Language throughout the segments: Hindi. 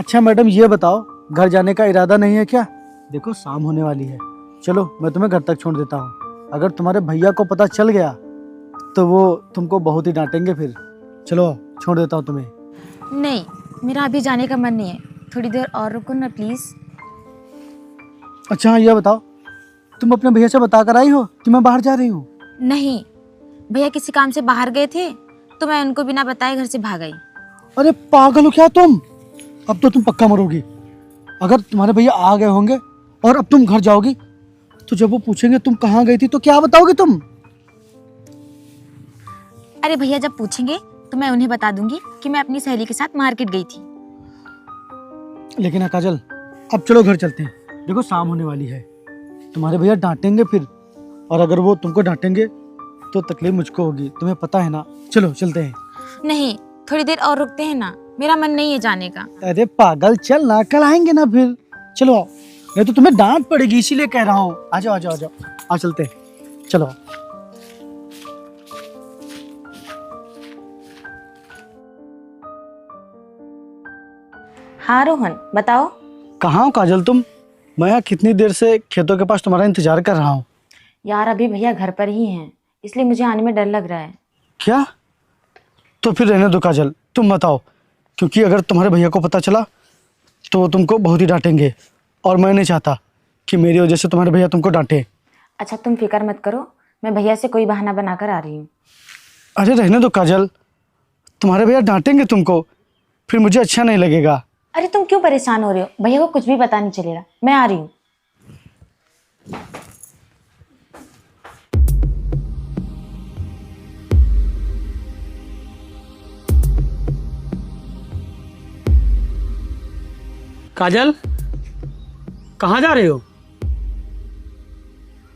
अच्छा मैडम ये बताओ, घर जाने का इरादा नहीं है क्या? देखो शाम होने वाली है, चलो मैं तुम्हें घर तक छोड़ देता हूँ। अगर तुम्हारे भैया को पता चल गया तो वो तुमको बहुत ही डांटेंगे फिर। चलो छोड़ देता हूँ तुम्हें। नहीं, मेरा अभी जाने का मन नहीं है, थोड़ी देर और रुको ना प्लीज़। अच्छा हाँ ये बताओ, तुम अपने भैया से बता कर आई हो कि मैं बाहर जा रही हूँ? नहीं, भैया किसी काम से बाहर गए थे तो मैं उनको बिना बताए घर से भाग आई। अरे पागल हो क्या तुम? अब तो तुम पक्का मरोगी। अगर तुम्हारे भैया आ गए होंगे और अब तुम घर जाओगी तो जब वो पूछेंगे तुम कहाँ गई थी तो क्या बताओगी तुम? अरे भैया जब पूछेंगे तो मैं उन्हें बता दूंगी कि मैं अपनी सहेली के साथ मार्केट गई थी। लेकिन काजल, अब चलो घर चलते हैं। देखो शाम होने वाली है, तुम्हारे भैया डांटेंगे फिर, और अगर वो तुमको डांटेंगे तो तकलीफ मुझको होगी, तुम्हें पता है ना। चलो चलते हैं। नहीं, थोड़ी देर और रुकते हैं ना, मेरा मन नहीं है जाने का। अरे पागल चल ना, कल आएंगे ना फिर। चलो आओ, नहीं तो तुम्हें डांट पड़ेगी इसीलिए कह रहा हूँ। आ जाओ आ जाओ आ जाओ, आ चलते हैं, चलो। हाँ रोहन बताओ। कहाँ हो काजल तुम? मैं यहाँ कितनी देर से खेतों के पास तुम्हारा इंतजार कर रहा हूँ। यार अभी भैया घर पर ही हैं, इसलिए मुझे आने में डर लग रहा है। क्या? तो फिर रहने दो काजल, तुम बताओ, क्योंकि अगर तुम्हारे भैया को पता चला तो वो तुमको बहुत ही डांटेंगे, और मैं नहीं चाहता कि मेरी वजह से तुम्हारे भैया तुमको डांटे। अच्छा तुम फिक्र मत करो, मैं भैया से कोई बहाना बनाकर आ रही हूँ। अरे रहने दो काजल, तुम्हारे भैया डांटेंगे तुमको, फिर मुझे अच्छा नहीं लगेगा। अरे तुम क्यों परेशान हो रहे हो, भैया को कुछ भी पता नहीं चलेगा, मैं आ रही हूँ। काजल, कहाँ जा रहे हो?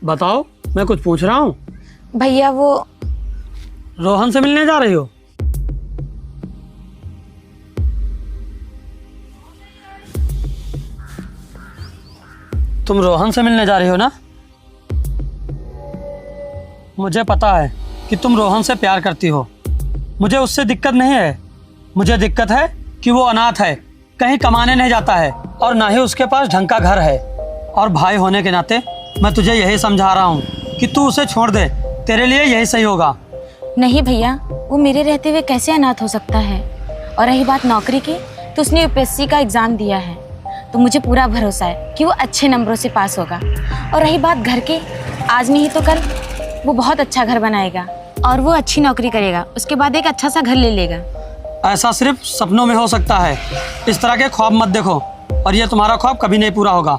बताओ, मैं कुछ पूछ रहा हूँ। भैया वो रोहन से मिलने जा रही हो? तुम रोहन से मिलने जा रही हो ना? मुझे पता है कि तुम रोहन से प्यार करती हो, मुझे उससे दिक्कत नहीं है। मुझे दिक्कत है कि वो अनाथ है, कहीं कमाने नहीं जाता है, और ना ही उसके पास ढंग का घर है। और भाई होने के नाते मैं तुझे यही समझा रहा हूँ कि तू उसे छोड़ दे, तेरे लिए यही सही होगा। नहीं भैया, वो मेरे रहते हुए कैसे अनाथ हो सकता है। और रही बात नौकरी की, तो उसने यूपीएससी का एग्ज़ाम दिया है, तो मुझे पूरा भरोसा है कि वो अच्छे नंबरों से पास होगा। और रही बात घर की, आज नहीं तो कल वो बहुत अच्छा घर बनाएगा और वो अच्छी नौकरी करेगा, उसके बाद एक अच्छा सा घर ले लेगा। ऐसा सिर्फ सपनों में हो सकता है, इस तरह के ख्वाब मत देखो, और ये तुम्हारा ख्वाब कभी नहीं पूरा होगा।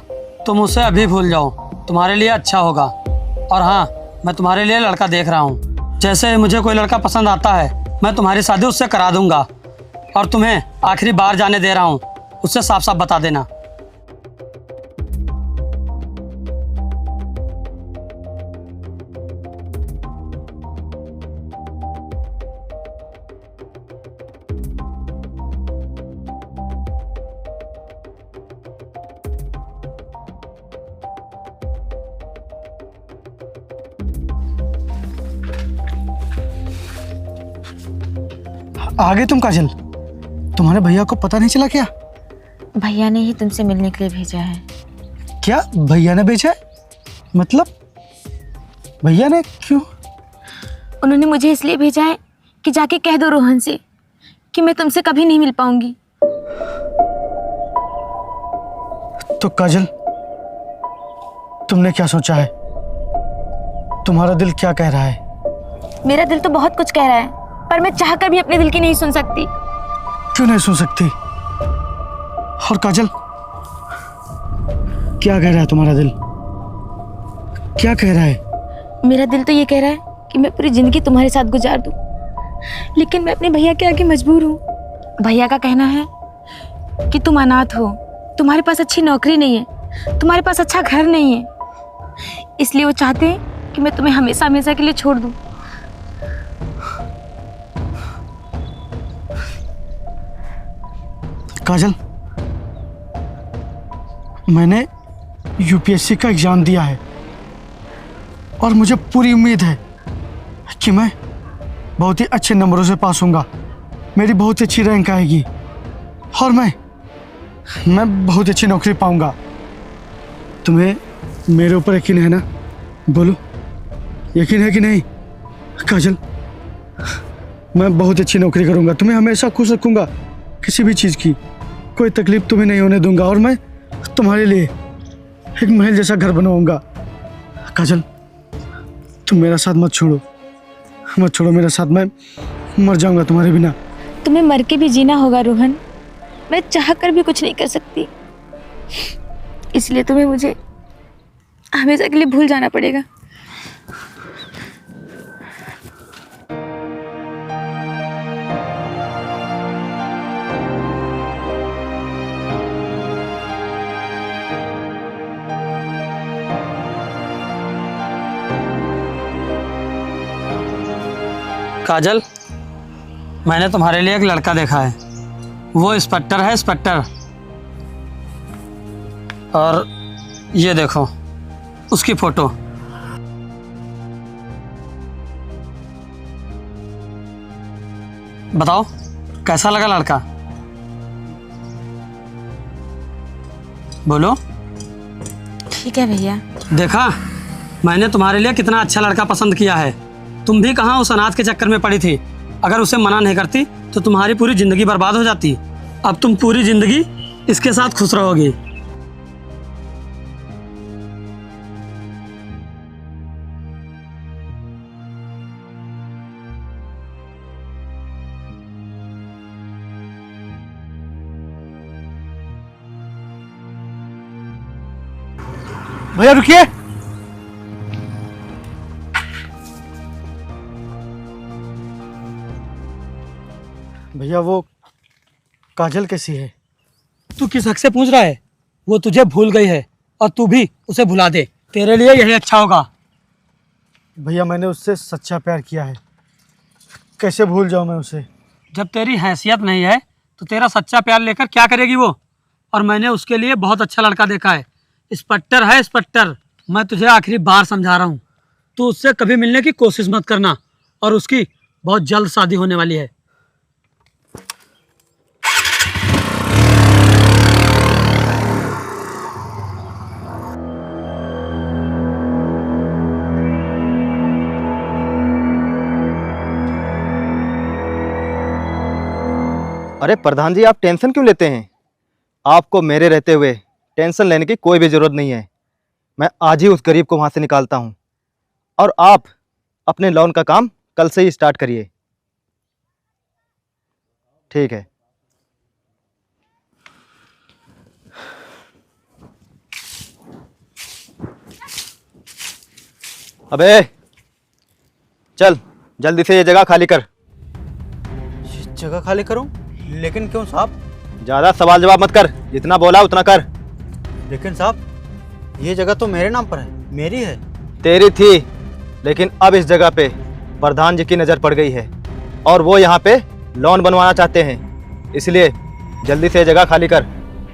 तुम उसे अभी भूल जाओ, तुम्हारे लिए अच्छा होगा। और हाँ, मैं तुम्हारे लिए लड़का देख रहा हूँ, जैसे ही मुझे कोई लड़का पसंद आता है मैं तुम्हारी शादी उससे करा दूंगा। और तुम्हें आखिरी बार जाने दे रहा हूँ, उससे साफ साफ बता देना। आ गए तुम काजल? तुम्हारे भैया को पता नहीं चला क्या? भैया ने ही तुमसे मिलने के लिए भेजा है। क्या भैया ने भेजा है? मतलब भैया ने क्यों? उन्होंने मुझे इसलिए भेजा है कि जाके कह दो रोहन से कि मैं तुमसे कभी नहीं मिल पाऊंगी। तो काजल, तुमने क्या सोचा है? तुम्हारा दिल क्या कह रहा है? मेरा दिल तो बहुत कुछ कह रहा है, पर मैं चाहकर भी अपने दिल की नहीं सुन सकती। क्यों नहीं सुन सकती? और काजल, क्या कह रहा है तुम्हारा दिल? क्या कह रहा है? मेरा दिल तो ये कह रहा है कि मैं पूरी जिंदगी तुम्हारे साथ गुजार दूं, लेकिन मैं अपने भैया के आगे मजबूर हूँ। भैया का कहना है कि तुम अनाथ हो, तुम्हारे पास अच्छी नौकरी नहीं है, तुम्हारे पास अच्छा घर नहीं है, इसलिए वो चाहते हैं कि मैं तुम्हें हमेशा हमेशा के लिए छोड़ दूं। काजल, मैंने यूपीएससी का एग्जाम दिया है और मुझे पूरी उम्मीद है कि मैं बहुत ही अच्छे नंबरों से पास होऊंगा, मेरी बहुत ही अच्छी रैंक आएगी और मैं मैं बहुत अच्छी नौकरी पाऊंगा। तुम्हें मेरे ऊपर यकीन है ना? बोलो, यकीन है कि नहीं? काजल, मैं बहुत अच्छी नौकरी करूंगा, तुम्हें हमेशा खुश रखूंगा, किसी भी चीज़ की कोई तकलीफ तुम्हें नहीं होने दूंगा, और मैं तुम्हारे लिए एक महल जैसा घर बनवाऊंगा। काजल, तुम मेरा साथ मत छोड़ो, मत छोड़ो मेरा साथ, मैं मर जाऊंगा तुम्हारे बिना। तुम्हें मर के भी जीना होगा रोहन, मैं चाह कर भी कुछ नहीं कर सकती, इसलिए तुम्हें मुझे हमेशा के लिए भूल जाना पड़ेगा। काजल, मैंने तुम्हारे लिए एक लड़का देखा है, वो इंस्पेक्टर है, इंस्पेक्टर। और ये देखो उसकी फोटो। बताओ कैसा लगा लड़का? बोलो। ठीक है भैया। देखा, मैंने तुम्हारे लिए कितना अच्छा लड़का पसंद किया है। तुम भी कहाँ उस अनाथ के चक्कर में पड़ी थी। अगर उसे मना नहीं करती तो तुम्हारी पूरी जिंदगी बर्बाद हो जाती। अब तुम पूरी जिंदगी इसके साथ खुश रहोगी। भैया रुकिए। भैया वो काजल कैसी है? तू किस हक से पूछ रहा है? वो तुझे भूल गई है और तू भी उसे भुला दे, तेरे लिए यही अच्छा होगा। भैया मैंने उससे सच्चा प्यार किया है, कैसे भूल जाऊं मैं उसे? जब तेरी हैसियत नहीं है तो तेरा सच्चा प्यार लेकर क्या करेगी वो? और मैंने उसके लिए बहुत अच्छा लड़का देखा है, इंस्पेक्टर है, इंस्पेक्टर। मैं तुझे आखिरी बार समझा रहा हूँ, तू उससे कभी मिलने की कोशिश मत करना, और उसकी बहुत जल्द शादी होने वाली है। अरे प्रधान जी, आप टेंशन क्यों लेते हैं? आपको मेरे रहते हुए टेंशन लेने की कोई भी ज़रूरत नहीं है। मैं आज ही उस गरीब को वहाँ से निकालता हूँ, और आप अपने लोन का काम कल से ही स्टार्ट करिए। ठीक है। अबे चल, जल्दी से ये जगह खाली कर। जगह खाली करूं? लेकिन क्यों साहब? ज़्यादा सवाल जवाब मत कर, जितना बोला उतना कर। लेकिन साहब, ये जगह तो मेरे नाम पर है, मेरी है। तेरी थी, लेकिन अब इस जगह पे प्रधान जी की नज़र पड़ गई है, और वो यहाँ पे लोन बनवाना चाहते हैं, इसलिए जल्दी से ये जगह खाली कर।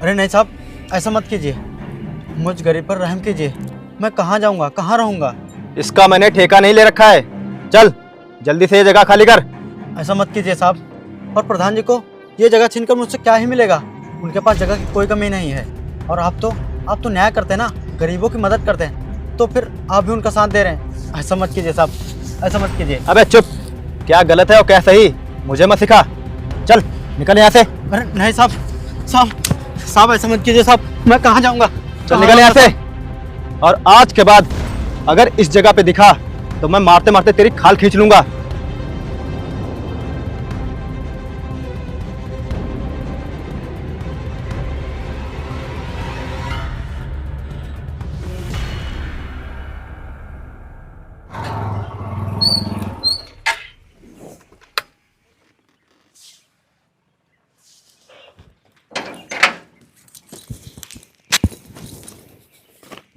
अरे नहीं साहब, ऐसा मत कीजिए, मुझ गरीब पर रहम कीजिए। मैं कहाँ जाऊँगा, कहाँ रहूँगा? इसका मैंने ठेका नहीं ले रखा है। चल जल्दी से ये जगह खाली कर। ऐसा मत कीजिए साहब। और प्रधान जी को ये जगह छीनकर मुझसे क्या ही मिलेगा? उनके पास जगह की कोई कमी नहीं है। और आप तो न्याय करते हैं ना, गरीबों की मदद करते हैं, तो फिर आप भी उनका साथ दे रहे हैं। ऐसा मत कीजिए साहब, ऐसा मत कीजिए। अबे चुप, क्या गलत है और क्या सही मुझे मत सिखा। चल निकल यहाँ से। अरे नहीं साहब, साहब ऐसा मत कीजिए साहब। मैं कहाँ जाऊँगा? चल निकल यहाँ से। और आज के बाद अगर इस जगह पे दिखा तो मैं मारते मारते तेरी खाल खींच लूंगा।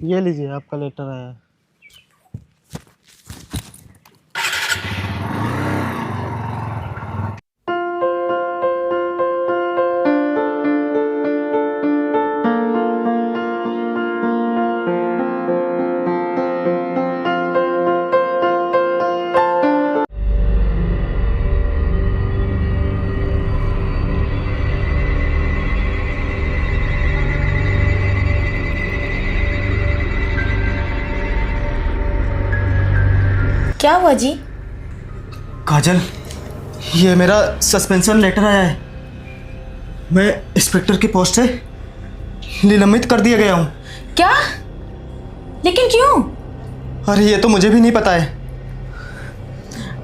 ये लीजिए, आपका लेटर आया है। क्या हुआ जी? काजल, ये मेरा सस्पेंशन लेटर आया है। मैं इंस्पेक्टर की पोस्ट से निलंबित कर दिया गया हूँ। क्या? लेकिन क्यों? अरे ये तो मुझे भी नहीं पता है।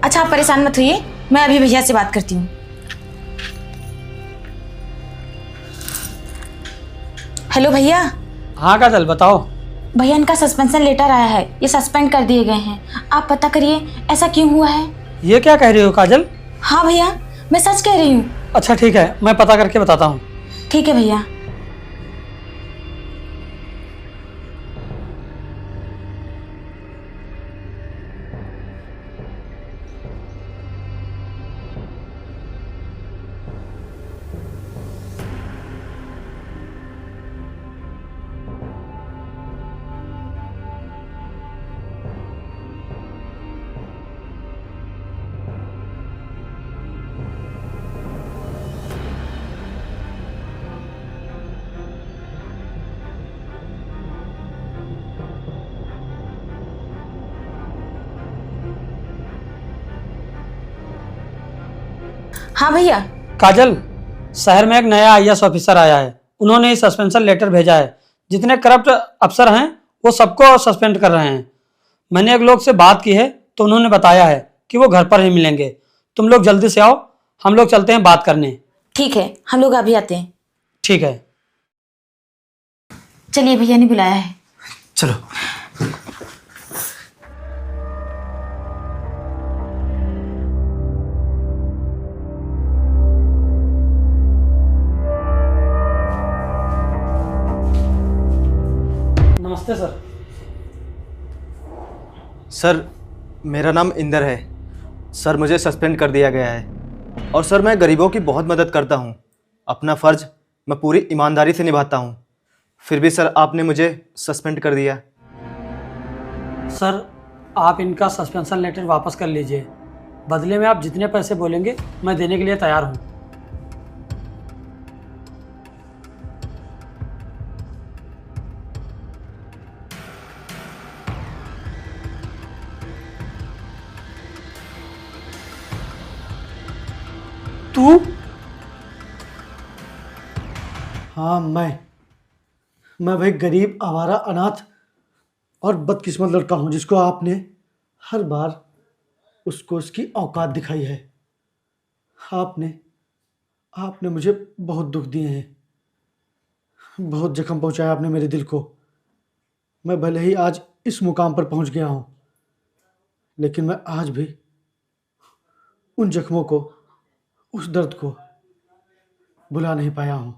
अच्छा, आप परेशान मत होइए, मैं अभी भैया से बात करती हूँ। हेलो भैया। हाँ काजल, बताओ। भैया, इनका सस्पेंशन लेटर आया है, ये सस्पेंड कर दिए गए हैं। आप पता करिए ऐसा क्यों हुआ है। ये क्या कह रही हो काजल? हाँ भैया, मैं सच कह रही हूँ। अच्छा ठीक है, मैं पता करके बताता हूँ। ठीक है भैया। हाँ भैया। काजल, शहर में एक नया आईएएस ऑफिसर आया है। उन्होंने सस्पेंशन लेटर भेजा है। जितने करप्ट अफसर हैं वो सबको सस्पेंड कर रहे हैं। मैंने एक लोग से बात की है तो उन्होंने बताया है कि वो घर पर ही मिलेंगे। तुम लोग जल्दी से आओ, हम लोग चलते हैं बात करने। ठीक है, हम लोग अभी आते हैं। ठीक है। चलिए, भैया ने बुलाया है। चलो। नमस्ते सर। सर, मेरा नाम इंदर है। सर, मुझे सस्पेंड कर दिया गया है। और सर, मैं गरीबों की बहुत मदद करता हूँ। अपना फ़र्ज मैं पूरी ईमानदारी से निभाता हूँ। फिर भी सर, आपने मुझे सस्पेंड कर दिया। सर, आप इनका सस्पेंशन लेटर वापस कर लीजिए। बदले में आप जितने पैसे बोलेंगे मैं देने के लिए तैयार हूँ। तू? हाँ, मैं वही गरीब, आवारा, अनाथ और बदकिस्मत लड़का हूँ जिसको आपने हर बार उसको उसकी औकात दिखाई है। आपने मुझे बहुत दुख दिए हैं, बहुत जख्म पहुंचाया आपने मेरे दिल को। मैं भले ही आज इस मुकाम पर पहुंच गया हूं, लेकिन मैं आज भी उन जख्मों को, उस दर्द को भुला नहीं पाया हूं।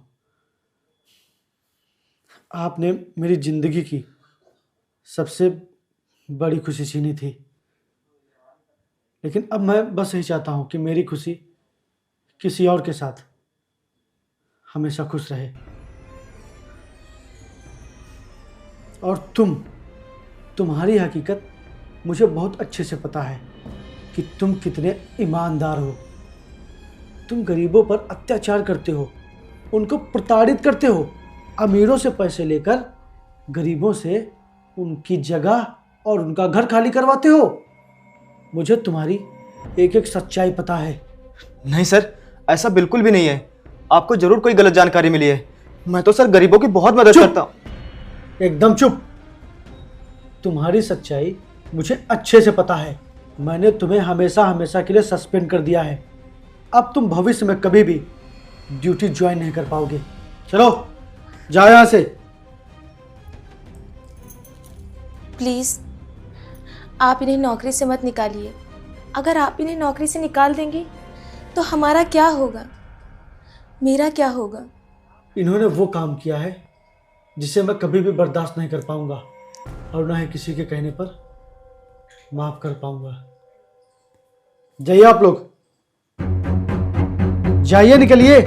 आपने मेरी जिंदगी की सबसे बड़ी खुशी छीनी थी, लेकिन अब मैं बस यही चाहता हूं कि मेरी खुशी किसी और के साथ हमेशा खुश रहे। और तुम्हारी हकीकत मुझे बहुत अच्छे से पता है कि तुम कितने ईमानदार हो। तुम गरीबों पर अत्याचार करते हो, उनको प्रताड़ित करते हो, अमीरों से पैसे लेकर गरीबों से उनकी जगह और उनका घर खाली करवाते हो। मुझे तुम्हारी एक एक सच्चाई पता है। नहीं सर, ऐसा बिल्कुल भी नहीं है। आपको ज़रूर कोई गलत जानकारी मिली है। मैं तो सर गरीबों की बहुत मदद करता हूँ। एकदम चुप। तुम्हारी सच्चाई मुझे अच्छे से पता है। मैंने तुम्हें हमेशा हमेशा के लिए सस्पेंड कर दिया है। अब तुम भविष्य में कभी भी ड्यूटी ज्वाइन नहीं कर पाओगे। चलो जाओ यहाँ से। प्लीज़ आप इन्हें नौकरी से मत निकालिए। अगर आप इन्हें नौकरी से निकाल देंगे तो हमारा क्या होगा, मेरा क्या होगा? इन्होंने वो काम किया है जिसे मैं कभी भी बर्दाश्त नहीं कर पाऊंगा और ना ही किसी के कहने पर माफ कर पाऊंगा। जाइए आप लोग, जाइए, निकलिए।